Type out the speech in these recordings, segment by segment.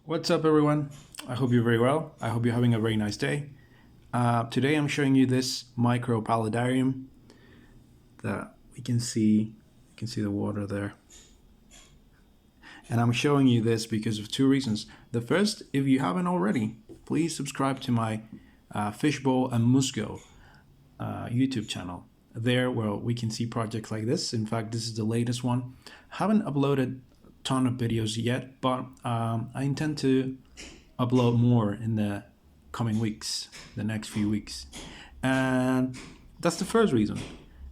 What's up, everyone? I hope you're very well. I hope you're having a very nice day. Today I'm showing you this micro paludarium that we can see. You can see the water there. And I'm showing you this because of two reasons. The first, if you haven't already, please subscribe to my Fishbowl and Musgo YouTube channel. There, where we can see projects like this. In fact, this is the latest one. Haven't uploaded a ton of videos yet, but I intend to upload more in the coming weeks, the next few weeks. And that's the first reason.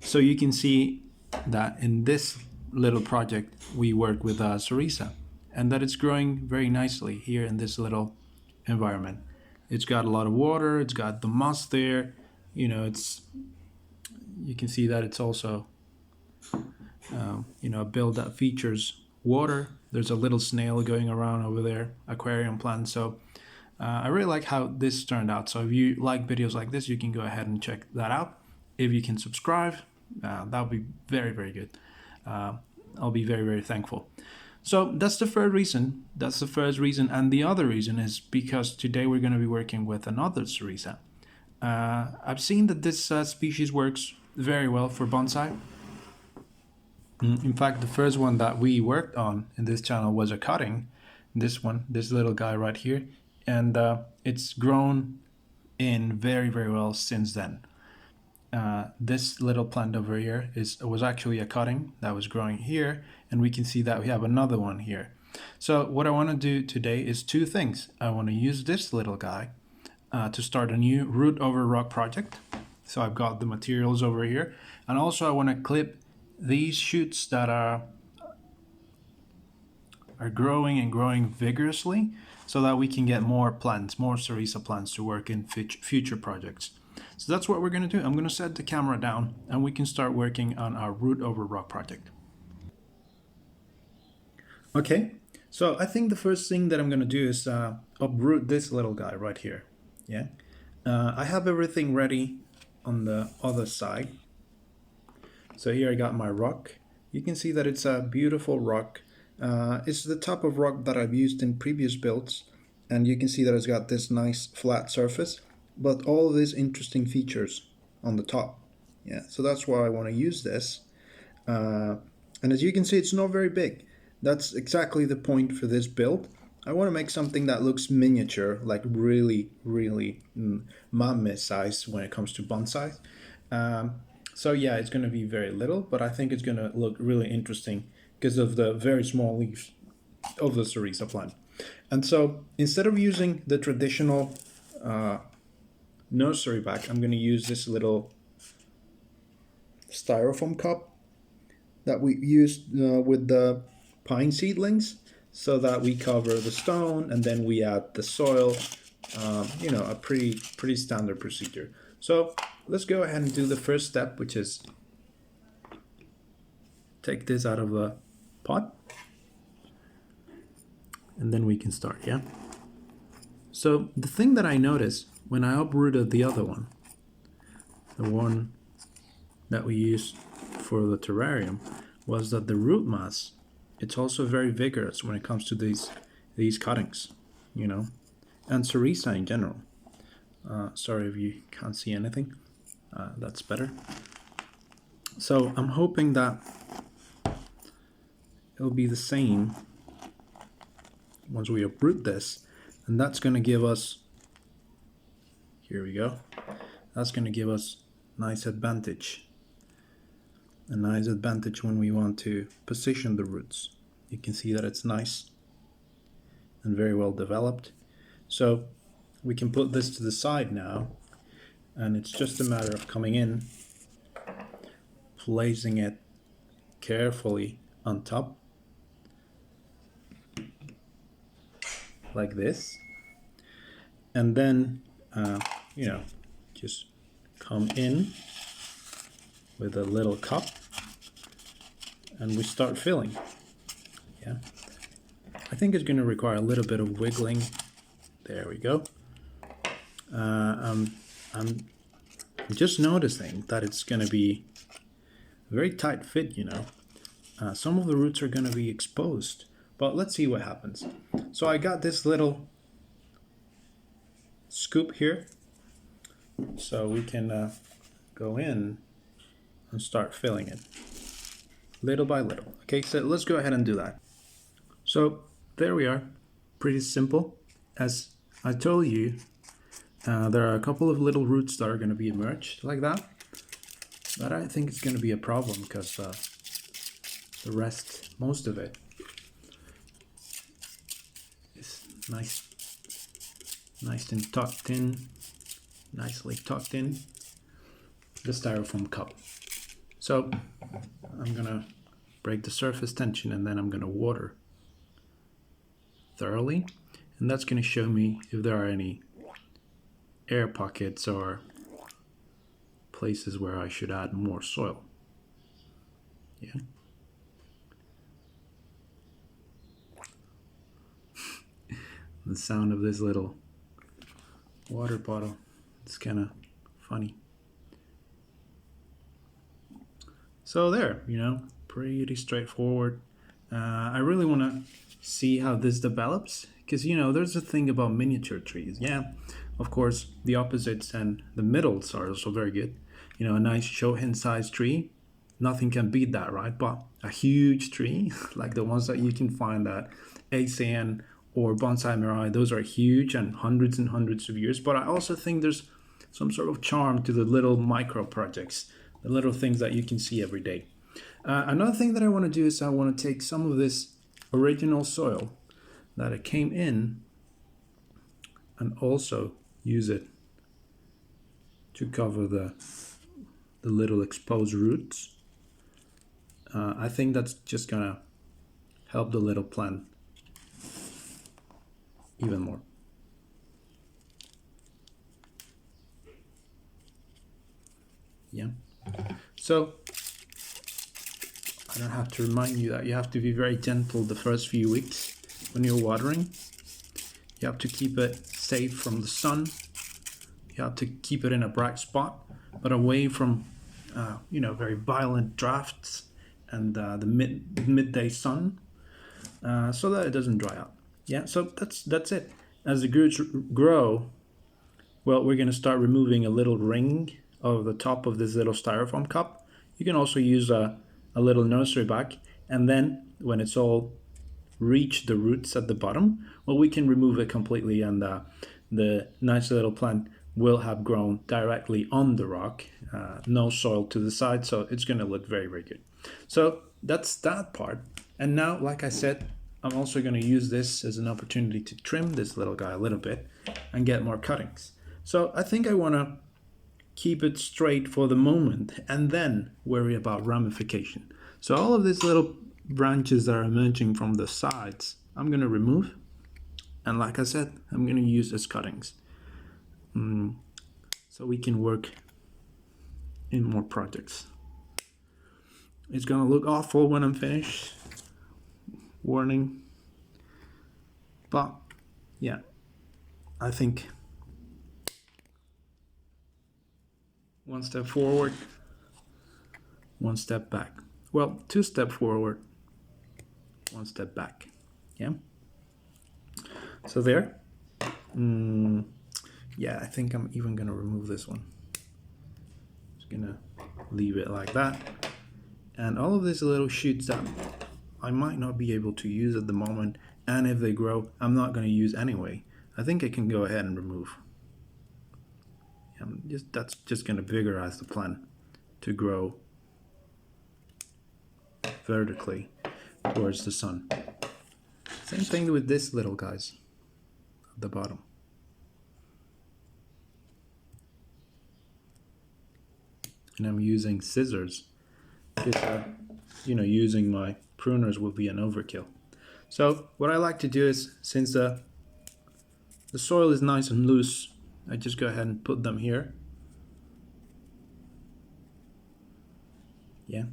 So you can see that in this little project we work with Serissa, and that it's growing very nicely here in this little environment. It's got a lot of water, it's got the moss there, you can see that it's also a build that features water. There's a little snail going around over there, aquarium plant. So I really like how this turned out. So if you like videos like this, you can go ahead and check that out. If you can subscribe, that would be very, very good. I'll be very, very thankful. So that's the first reason. That's the first reason. And the other reason is because today we're going to be working with another Serissa. I've seen that this species works very well for bonsai. In fact, the first one that we worked on in this channel was a cutting. This one, this little guy right here. And it's grown in very, very well since then. This little plant over here was actually a cutting that was growing here. And we can see that we have another one here. So what I want to do today is two things. I want to use this little guy to start a new root over rock project. So I've got the materials over here. And also I want to clip these shoots that are growing and growing vigorously so that we can get more plants, more Serissa plants to work in future projects. So that's what we're going to do. I'm going to set the camera down and we can start working on our root over rock project. Okay, so I think the first thing that I'm going to do is uproot this little guy right here. Yeah, I have everything ready on the other side. So here I got my rock. You can see that it's a beautiful rock. It's the type of rock that I've used in previous builds, and you can see that it's got this nice flat surface, but all these interesting features on the top. Yeah, so that's why I want to use this. And as you can see, it's not very big. That's exactly the point for this build. I want to make something that looks miniature, like really, really mammoth size when it comes to bonsai. So yeah, it's going to be very little, but I think it's going to look really interesting because of the very small leaves of the Serissa plant. And so instead of using the traditional nursery bag, I'm going to use this little styrofoam cup that we used with the pine seedlings, so that we cover the stone and then we add the soil. A pretty standard procedure. So let's go ahead and do the first step, which is take this out of the pot and then we can start. Yeah, so the thing that I noticed when I uprooted the other one, the one that we used for the terrarium, was that the root mass, it's also very vigorous when it comes to these cuttings, and Serissa in general. Sorry if you can't see anything. That's better. So I'm hoping that it'll be the same once we uproot this, and that's going to give us, here we go, that's going to give us a nice advantage when we want to position the roots. You can see that it's nice and very well developed. So we can put this to the side now, and it's just a matter of coming in, placing it carefully on top like this, and then just come in with a little cup and we start filling. Yeah, I think it's going to require a little bit of wiggling. There we go. I'm just noticing that it's going to be a very tight fit, Some of the roots are going to be exposed, But let's see what happens. So I got this little scoop here, so we can go in and start filling it little by little. Okay, so let's go ahead and do that. So there we are, pretty simple. As I told you, there are a couple of little roots that are going to be emerged like that, but I think it's going to be a problem because the rest, most of it, is nice and tucked in, nicely tucked in the styrofoam cup. So I'm gonna break the surface tension and then I'm gonna water thoroughly, and that's gonna show me if there are any air pockets or places where I should add more soil. Yeah. The sound of this little water bottle, it's kind of funny. So there, pretty straightforward. I really want to see how this develops because, there's a thing about miniature trees. Yeah, of course, the opposites and the middles are also very good. A nice shohin-sized tree, nothing can beat that, right? But a huge tree, like the ones that you can find at ASEAN or Bonsai Mirai, those are huge and hundreds of years. But I also think there's some sort of charm to the little micro projects, the little things that you can see every day. Another thing that I want to do is I want to take some of this original soil that it came in and also use it to cover the little exposed roots. I think that's just gonna help the little plant even more. Yeah. So I don't have to remind you that you have to be very gentle the first few weeks when you're watering. You have to keep it safe from the sun. You have to keep it in a bright spot, but away from very violent drafts and the midday sun, so that it doesn't dry out. Yeah, so that's it. As the roots grow, well, we're going to start removing a little ring of the top of this little styrofoam cup. You can also use a little nursery bag, and then when it's all reached the roots at the bottom, well, we can remove it completely, and the nice little plant will have grown directly on the rock, no soil to the side, so it's going to look very, very good. So that's that part. And now, like I said, I'm also going to use this as an opportunity to trim this little guy a little bit and get more cuttings. So I think I want to keep it straight for the moment and then worry about ramification. So all of these little branches that are emerging from the sides, I'm going to remove. And like I said, I'm going to use as cuttings. So we can work in more projects. It's going to look awful when I'm finished. Warning. But yeah, I think one step forward, one step back. Well, 2 steps forward, 1 step back. Yeah. So there. Yeah, I think I'm even gonna remove this one. Just gonna leave it like that. And all of these little shoots that I might not be able to use at the moment, and if they grow, I'm not gonna use anyway. I think I can go ahead and remove. That's just gonna vigorize the plant to grow vertically towards the sun. Same thing with this little guys at the bottom. And I'm using scissors because using my pruners will be an overkill. So what I like to do is, since the soil is nice and loose, I just go ahead and put them here. Yeah.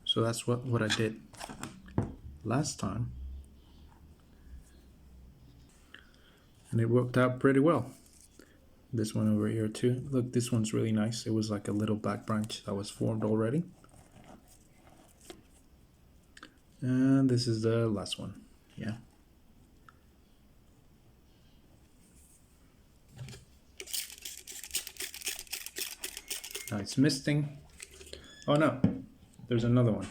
So that's what I did last time. And it worked out pretty well. This one over here too. Look, this one's really nice. It was like a little back branch that was formed already. And this is the last one. Yeah. Now it's misting. Oh no, there's another one.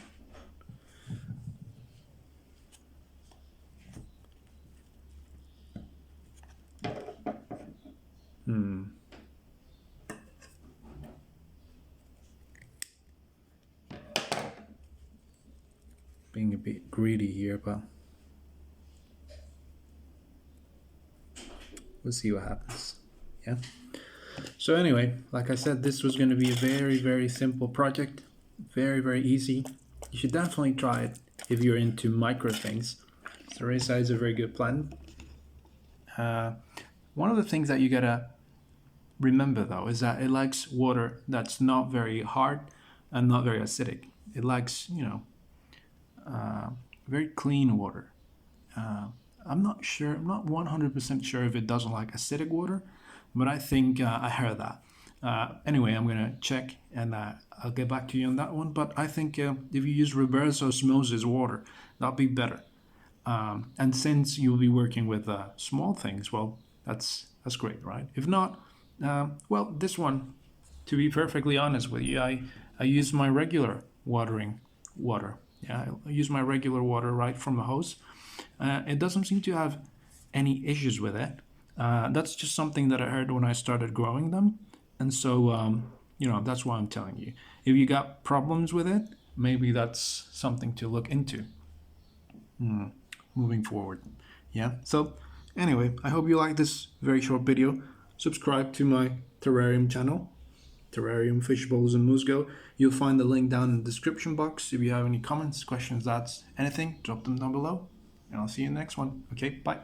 Being a bit greedy here, but we'll see what happens. Yeah. So anyway, like I said, this was going to be a very, very simple project. Very, very easy. You should definitely try it if you're into micro things. Serissa is a very good plant. One of the things that you gotta remember though is that it likes water that's not very hard and not very acidic. It likes, very clean water. I'm not 100% sure if it doesn't like acidic water, but I think I heard that. Anyway, I'm gonna check and I'll get back to you on that one. But I think if you use reverse osmosis water, that'll be better. And since you'll be working with small things, well, that's great, right? If not, well, this one, to be perfectly honest with you, I use my regular watering water. Yeah, I use my regular water right from the hose. It doesn't seem to have any issues with it. That's just something that I heard when I started growing them. And so, that's why I'm telling you. If you got problems with it, maybe that's something to look into moving forward. Yeah. So, anyway, I hope you like this very short video. Subscribe to my terrarium channel, Terrarium, Fish Bowls, and Musgo. You'll find the link down in the description box. If you have any comments, questions, that's anything, drop them down below. And I'll see you in the next one. Okay, bye.